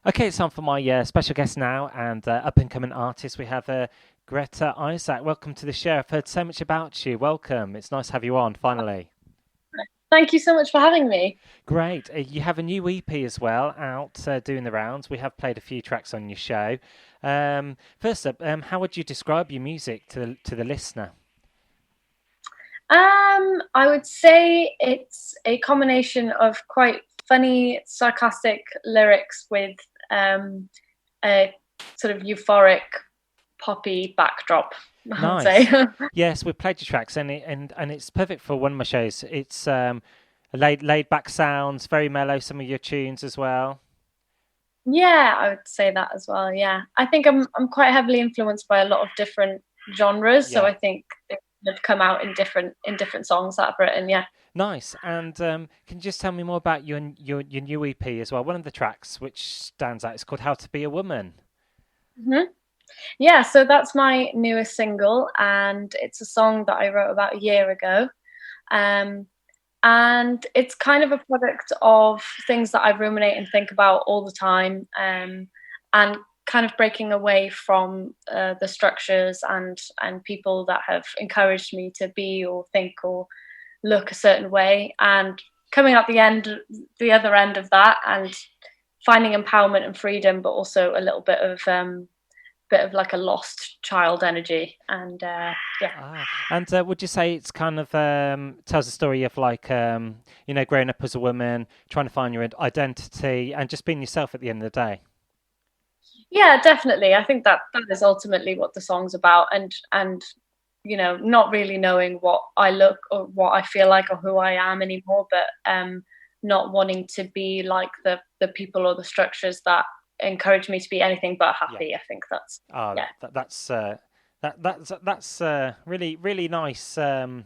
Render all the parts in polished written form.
Okay, it's time for my special guest now and up and coming artist. We have Greta Isaac. Welcome to the show. I've heard so much about you. Welcome. It's nice to have you on finally. Thank you so much for having me. Great. You have a new EP as well out doing the rounds. We have played a few tracks on your show. First up, how would you describe your music to the listener? I would say it's a combination of quite funny, sarcastic lyrics with a sort of euphoric, poppy backdrop, I would say. Nice. Yes, we've played your tracks and it's perfect for one of my shows. It's laid back sounds, very mellow. Some of your tunes as well. Yeah, I would say that as well. Yeah, I think I'm quite heavily influenced by a lot of different genres, so Yeah. I think they've come out in different songs that I've written. Yeah. Nice. And can you just tell me more about your new EP as well? One of the tracks which stands out is called "How to Be a Woman." hmm Yeah, so that's my newest single, and it's a song that I wrote about a year ago. Um, and it's kind of a product of things that I ruminate and think about all the time, and kind of breaking away from the structures and people that have encouraged me to be or think or look a certain way, and coming out the other end of that, and finding empowerment and freedom, but also a little bit of like a lost child energy, and yeah. And would you say it's kind of tells a story of like growing up as a woman, trying to find your identity, and just being yourself at the end of the day? Yeah, definitely. I think that is ultimately what the song's about, and not really knowing what I look or what I feel like or who I am anymore, but not wanting to be like the people or the structures that encourage me to be anything but Yeah. happy. I think that's Ah, yeah. that's really really nice. Kind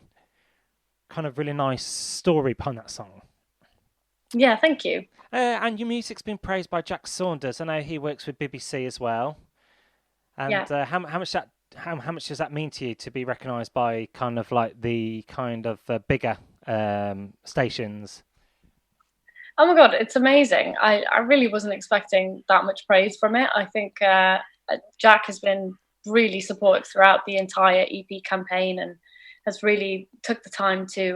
of really nice story behind that song. Yeah, thank you. And your music's been praised by Jack Saunders. I know he works with BBC as well. Yeah. And how much does that mean to you to be recognised by kind of like the kind of bigger stations? Oh my God, it's amazing. I really wasn't expecting that much praise from it. I think Jack has been really supportive throughout the entire EP campaign, and has really took the time to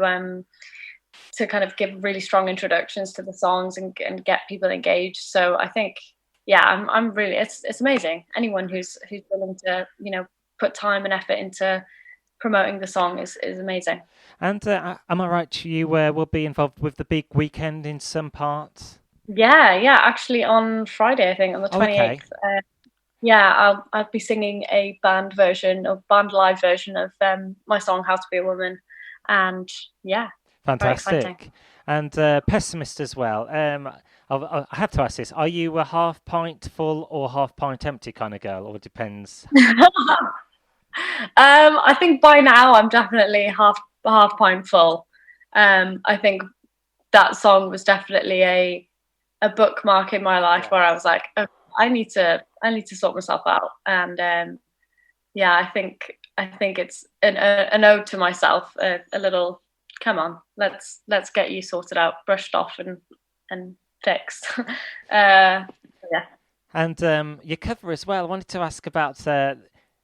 kind of give really strong introductions to the songs, and get people engaged. So I think, yeah, I'm really, it's amazing. Anyone who's willing to put time and effort into promoting the song is amazing. And am I right? You will be involved with the big weekend in some part. Yeah, yeah. Actually, on Friday, I think on the Oh, okay, 28th. Yeah, I'll be singing a band live version of my song "How to Be a Woman," and yeah, very exciting. fantastic. And pessimist as well. I have to ask this: Are you a half pint full or half pint empty kind of girl, or it depends? I think by now I'm definitely half pint full. I think that song was definitely a bookmark in my life Yeah. where I was like, oh, I need to sort myself out, and yeah, I think it's an ode to myself, a little. Come on, let's get you sorted out, brushed off, and fixed. Yeah. And your cover as well. I wanted to ask about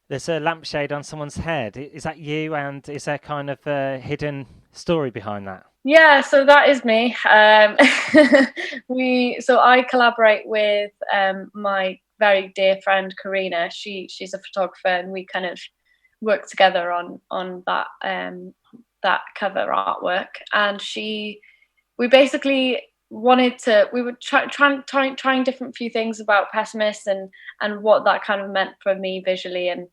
there's a lampshade on someone's head. Is that you? And is there kind of a hidden story behind that? Yeah, so that is me. So I collaborate with my very dear friend Karina. She's a photographer, and we kind of work together on that cover artwork. And we basically we were trying different few things about Pessimist, and what that kind of meant for me visually, and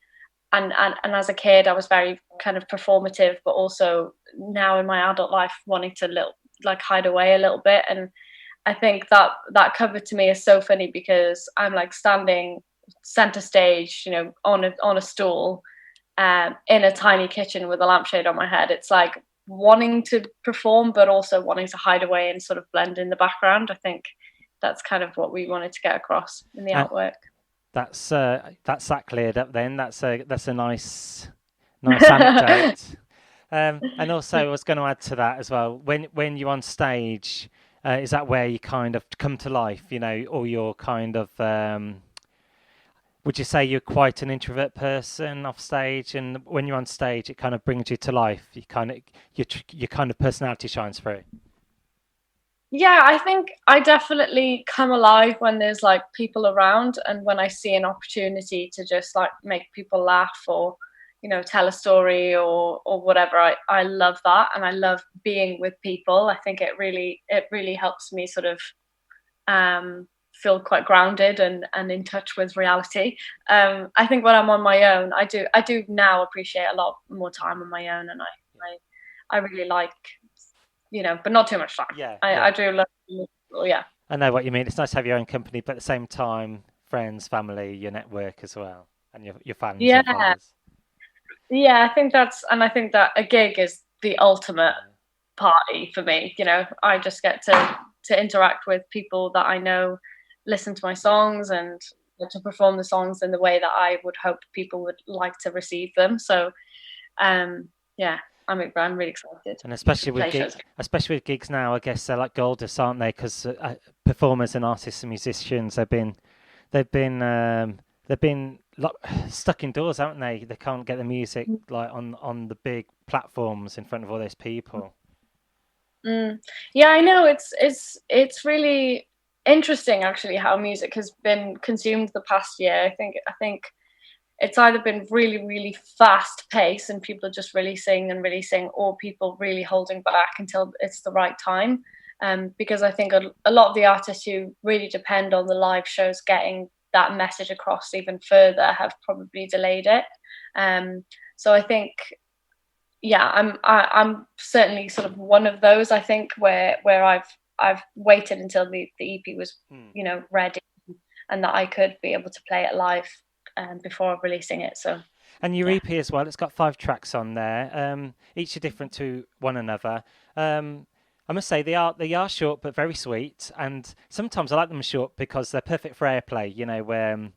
as a kid I was very kind of performative, but also now in my adult life wanting to like hide away a little bit. And I think that cover to me is so funny because I'm like standing center stage, on a stool, in a tiny kitchen with a lampshade on my head. It's like wanting to perform, but also wanting to hide away and sort of blend in the background. I think that's kind of what we wanted to get across in the Uh, artwork. that's that cleared up then. That's a nice anecdote. And also, I was going to add to that as well. When you're on stage, is that where you kind of come to life? You know, or you're kind of would you say you're quite an introvert person off stage, and when you're on stage, it kind of brings you to life? You kind of your kind of personality shines through. Yeah, I think I definitely come alive when there's like people around, and when I see an opportunity to just like make people laugh, or tell a story, or whatever. I love that, and I love being with people. I think it really helps me sort of feel quite grounded and in touch with reality. I think when I'm on my own, I do now appreciate a lot more time on my own, and I really like, but not too much time. Yeah, I yeah. do love people, yeah. I know what you mean. It's nice to have your own company, but at the same time, friends, family, your network as well, and your fans, your Yeah, followers. yeah, I think that a gig is the ultimate party for me. I just get to interact with people that I know, listen to my Yeah. songs, and to perform the songs in the way that I would hope people would like to receive them. So, yeah, I'm really excited And to play shows. especially with gigs now, I guess they're like goldust, aren't they? Because performers and artists and musicians they've been they've been stuck indoors, haven't they? They can't get the music like on the big platforms in front of all those people. Yeah, I know. It's really interesting actually how music has been consumed the past year. I think it's either been really, really fast paced and people are just releasing and releasing, or people really holding back until it's the right time. Because I think a lot of the artists who really depend on the live shows getting that message across even further have probably delayed it. So I think, yeah, I'm certainly sort of one of those. I think where I've waited until the EP was ready, and that I could be able to play it live before releasing it. So, And your yeah. EP as well, it's got 5 tracks on there. Each are different to one another. I must say they are short but very sweet, and sometimes I like them short because they're perfect for airplay. You know, where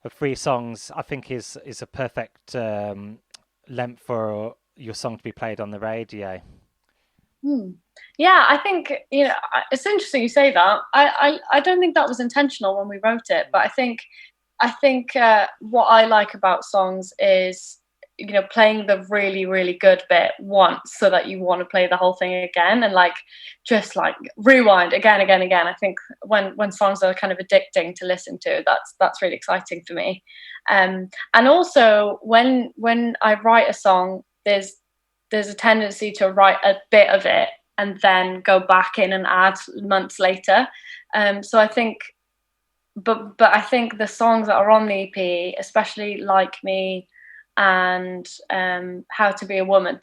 3 songs I think is a perfect length for your song to be played on the radio. Yeah, I think it's interesting you say that. I don't think that was intentional when we wrote it, but I think what I like about songs is playing the really, really good bit once so that you want to play the whole thing again, and like just like rewind again, again, again. I think when songs are kind of addicting to listen to, that's really exciting for me. And also when I write a song, there's a tendency to write a bit of it and then go back in and add months later. So I think, but I think the songs that are on the EP, especially Like Me and How to Be a Woman,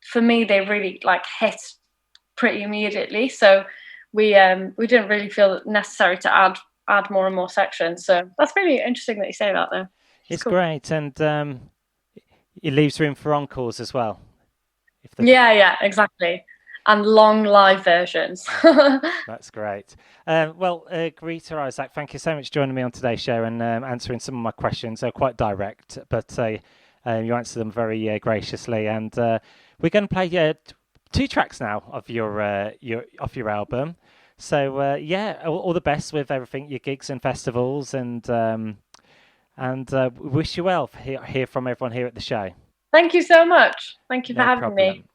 for me they really like hit pretty immediately. So we didn't really feel necessary to add more and more sections. So that's really interesting that you say that, though. It's Cool. great, and it leaves room for encores as well. Yeah, exactly. And long live versions. That's great. Well, Greta Isaac, thank you so much for joining me on today's show and answering some of my questions. They're quite direct, but you answered them very graciously. And we're going to play 2 tracks now of your album. So yeah, all the best with everything, your gigs and festivals, and we wish you well. Hear from everyone here at the show. Thank you so much. Thank you for No having me. problem.